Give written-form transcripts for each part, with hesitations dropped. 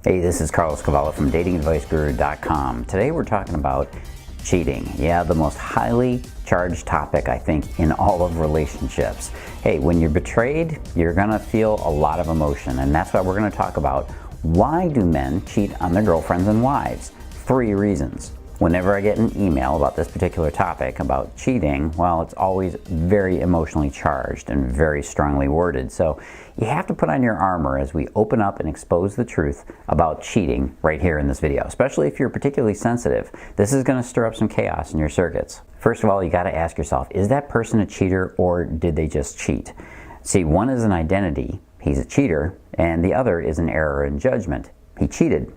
Hey, this is Cavallo from datingadviceguru.com. Today we're talking about cheating. Yeah, the most highly charged topic, I think, in all of relationships. Hey, when you're betrayed, you're gonna feel a lot of emotion, and that's why we're gonna talk about why do men cheat on their girlfriends and wives? 3 reasons. Whenever I get an email about this particular topic, about cheating, well, it's always very emotionally charged and very strongly worded. So you have to put on your armor as we open up and expose the truth about cheating right here in this video, especially if you're particularly sensitive. This is going to stir up some chaos in your circuits. First of all, you got to ask yourself, is that person a cheater or did they just cheat? See, one is an identity, he's a cheater, and the other is an error in judgment. He cheated.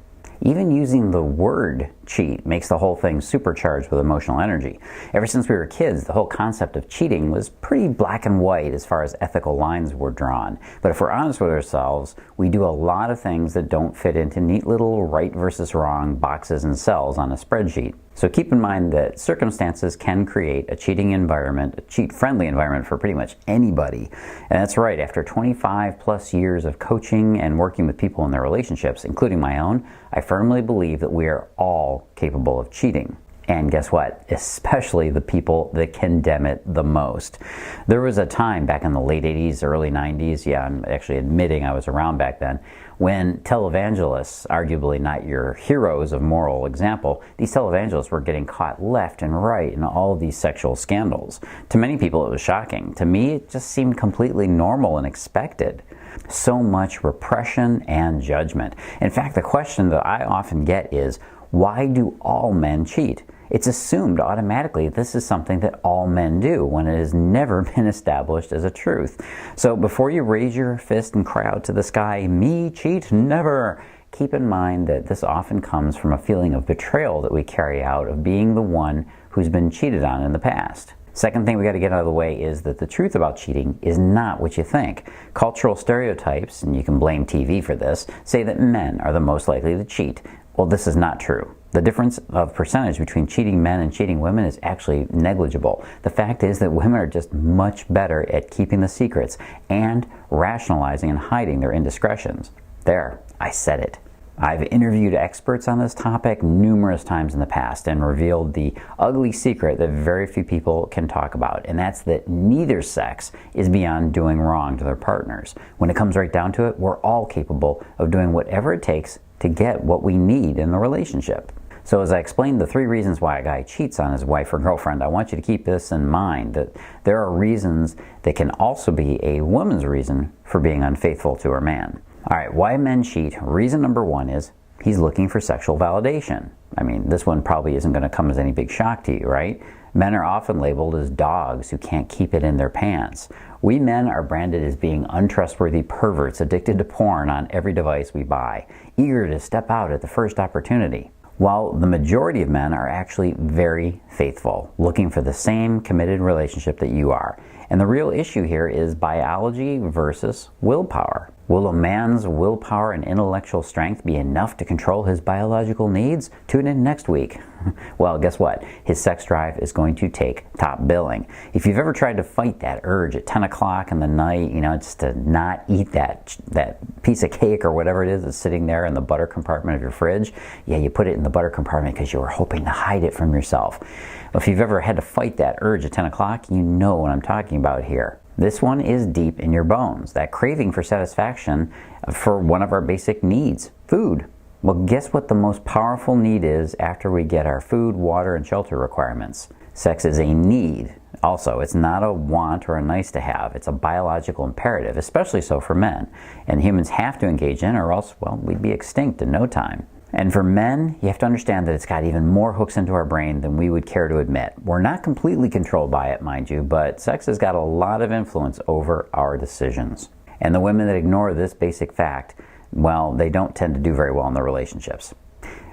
Even using the word cheat makes the whole thing supercharged with emotional energy. Ever since we were kids, the whole concept of cheating was pretty black and white as far as ethical lines were drawn. But if we're honest with ourselves, we do a lot of things that don't fit into neat little right versus wrong boxes and cells on a spreadsheet. So keep in mind that circumstances can create a cheating environment, a cheat-friendly environment for pretty much anybody. And that's right, after 25 plus years of coaching and working with people in their relationships, including my own, I firmly believe that we are all capable of cheating. And guess what? Especially the people that condemn it the most. There was a time back in the late 80s, early 90s, yeah, I'm actually admitting I was around back then, when televangelists, arguably not your heroes of moral example, these televangelists were getting caught left and right in all of these sexual scandals. To many people it was shocking. To me it just seemed completely normal and expected. So much repression and judgment. In fact, the question that I often get is, why do all men cheat? It's assumed automatically this is something that all men do when it has never been established as a truth. So before you raise your fist and cry out to the sky, "Me cheat never," keep in mind that this often comes from a feeling of betrayal that we carry out of being the one who's been cheated on in the past. Second thing we got to get out of the way is that the truth about cheating is not what you think. Cultural stereotypes, and you can blame TV for this, say that men are the most likely to cheat. Well, this is not true. The difference of percentage between cheating men and cheating women is actually negligible. The fact is that women are just much better at keeping the secrets and rationalizing and hiding their indiscretions. There, I said it. I've interviewed experts on this topic numerous times in the past and revealed the ugly secret that very few people can talk about, and that's that neither sex is beyond doing wrong to their partners. When it comes right down to it, we're all capable of doing whatever it takes to get what we need in the relationship. So as I explained the 3 reasons why a guy cheats on his wife or girlfriend, I want you to keep this in mind, that there are reasons that can also be a woman's reason for being unfaithful to her man. All right, why men cheat? Reason number 1 is he's looking for sexual validation. I mean, this one probably isn't going to come as any big shock to you, right? Men are often labeled as dogs who can't keep it in their pants. We men are branded as being untrustworthy perverts addicted to porn on every device we buy, eager to step out at the first opportunity. While the majority of men are actually very faithful, looking for the same committed relationship that you are. And the real issue here is biology versus willpower. Will a man's willpower and intellectual strength be enough to control his biological needs? Tune in next week. Well, guess what? His sex drive is going to take top billing. If you've ever tried to fight that urge at 10 o'clock in the night, just to not eat that piece of cake or whatever it is that's sitting there in the butter compartment of your fridge, yeah, you put it in the butter compartment because you were hoping to hide it from yourself. If you've ever had to fight that urge at 10 o'clock, you know what I'm talking about here. This one is deep in your bones, that craving for satisfaction for one of our basic needs, food. Well, guess what the most powerful need is after we get our food, water, and shelter requirements? Sex is a need. Also, it's not a want or a nice to have. It's a biological imperative, especially so for men. And humans have to engage in, or else, well, we'd be extinct in no time. And for men, you have to understand that it's got even more hooks into our brain than we would care to admit. We're not completely controlled by it, mind you, but sex has got a lot of influence over our decisions. And the women that ignore this basic fact, well, they don't tend to do very well in their relationships.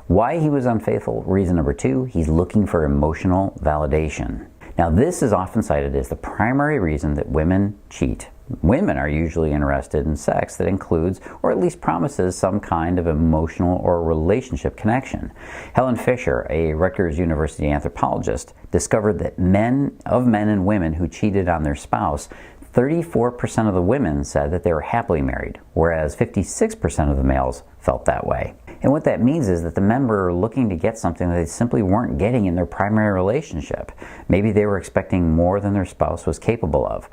Why he was unfaithful, reason number 2, he's looking for emotional validation. Now, this is often cited as the primary reason that women cheat. Women are usually interested in sex that includes, or at least promises, some kind of emotional or relationship connection. Helen Fisher, a Rutgers University anthropologist, discovered that men and women who cheated on their spouse, 34% of the women said that they were happily married, whereas 56% of the males felt that way. And what that means is that the men were looking to get something that they simply weren't getting in their primary relationship. Maybe they were expecting more than their spouse was capable of.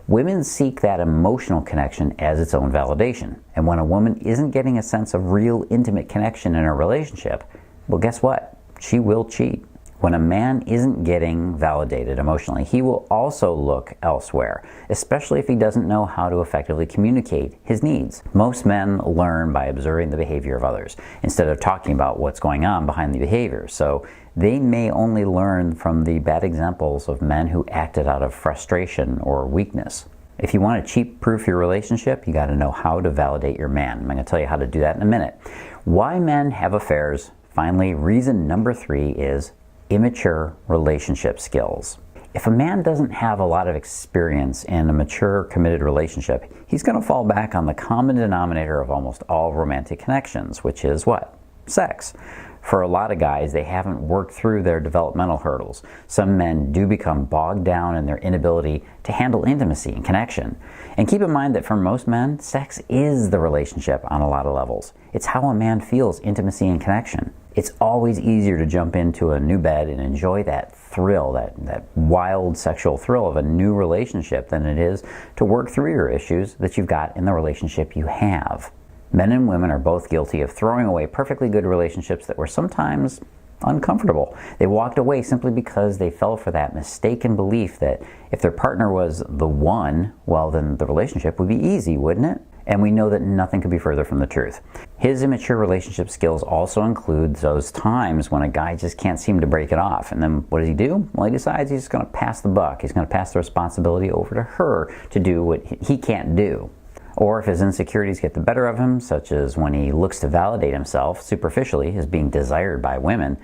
Women seek that emotional connection as its own validation. And when a woman isn't getting a sense of real intimate connection in a relationship, well, guess what? She will cheat. When a man isn't getting validated emotionally, he will also look elsewhere, especially if he doesn't know how to effectively communicate his needs. Most men learn by observing the behavior of others instead of talking about what's going on behind the behavior. So they may only learn from the bad examples of men who acted out of frustration or weakness. If you want to cheat-proof your relationship, you got to know how to validate your man. I'm going to tell you how to do that in a minute. Why men have affairs. Finally, reason number 3 is immature relationship skills. If a man doesn't have a lot of experience in a mature, committed relationship, he's going to fall back on the common denominator of almost all romantic connections, which is what? Sex. For a lot of guys, they haven't worked through their developmental hurdles. Some men do become bogged down in their inability to handle intimacy and connection. And keep in mind that for most men, sex is the relationship on a lot of levels. It's how a man feels intimacy and connection. It's always easier to jump into a new bed and enjoy that thrill, that wild sexual thrill of a new relationship than it is to work through your issues that you've got in the relationship you have. Men and women are both guilty of throwing away perfectly good relationships that were sometimes uncomfortable. They walked away simply because they fell for that mistaken belief that if their partner was the one, well, then the relationship would be easy, wouldn't it? And we know that nothing could be further from the truth. His immature relationship skills also include those times when a guy just can't seem to break it off. And then what does he do? Well, he decides he's going to pass the buck. He's going to pass the responsibility over to her to do what he can't do. Or if his insecurities get the better of him, such as when he looks to validate himself superficially as being desired by women,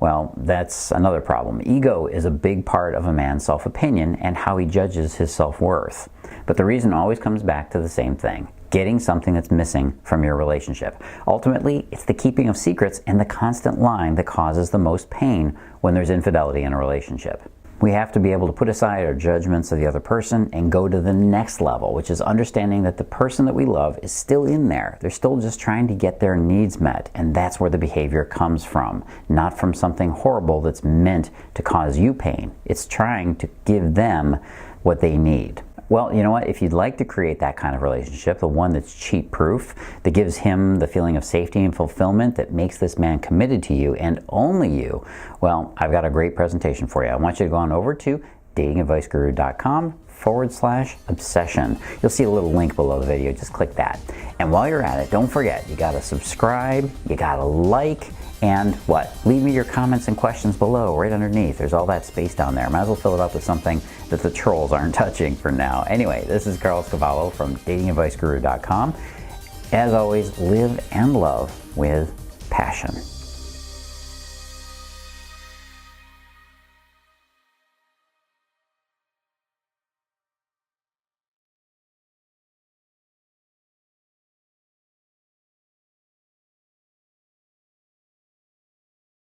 well, that's another problem. Ego is a big part of a man's self-opinion and how he judges his self-worth. But the reason always comes back to the same thing: getting something that's missing from your relationship. Ultimately, it's the keeping of secrets and the constant lying that causes the most pain when there's infidelity in a relationship. We have to be able to put aside our judgments of the other person and go to the next level, which is understanding that the person that we love is still in there. They're still just trying to get their needs met, and that's where the behavior comes from, not from something horrible that's meant to cause you pain. It's trying to give them what they need. Well, you know what? If you'd like to create that kind of relationship, the one that's cheat-proof, that gives him the feeling of safety and fulfillment, that makes this man committed to you and only you, well, I've got a great presentation for you. I want you to go on over to datingadviceguru.com/obsession. You'll see a little link below the video. Just click that. And while you're at it, don't forget, you got to subscribe, you got to like, and what? Leave me your comments and questions below, right underneath. There's all that space down there. Might as well fill it up with something that the trolls aren't touching for now. Anyway, this is Cavallo from datingadviceguru.com. As always, live and love with passion.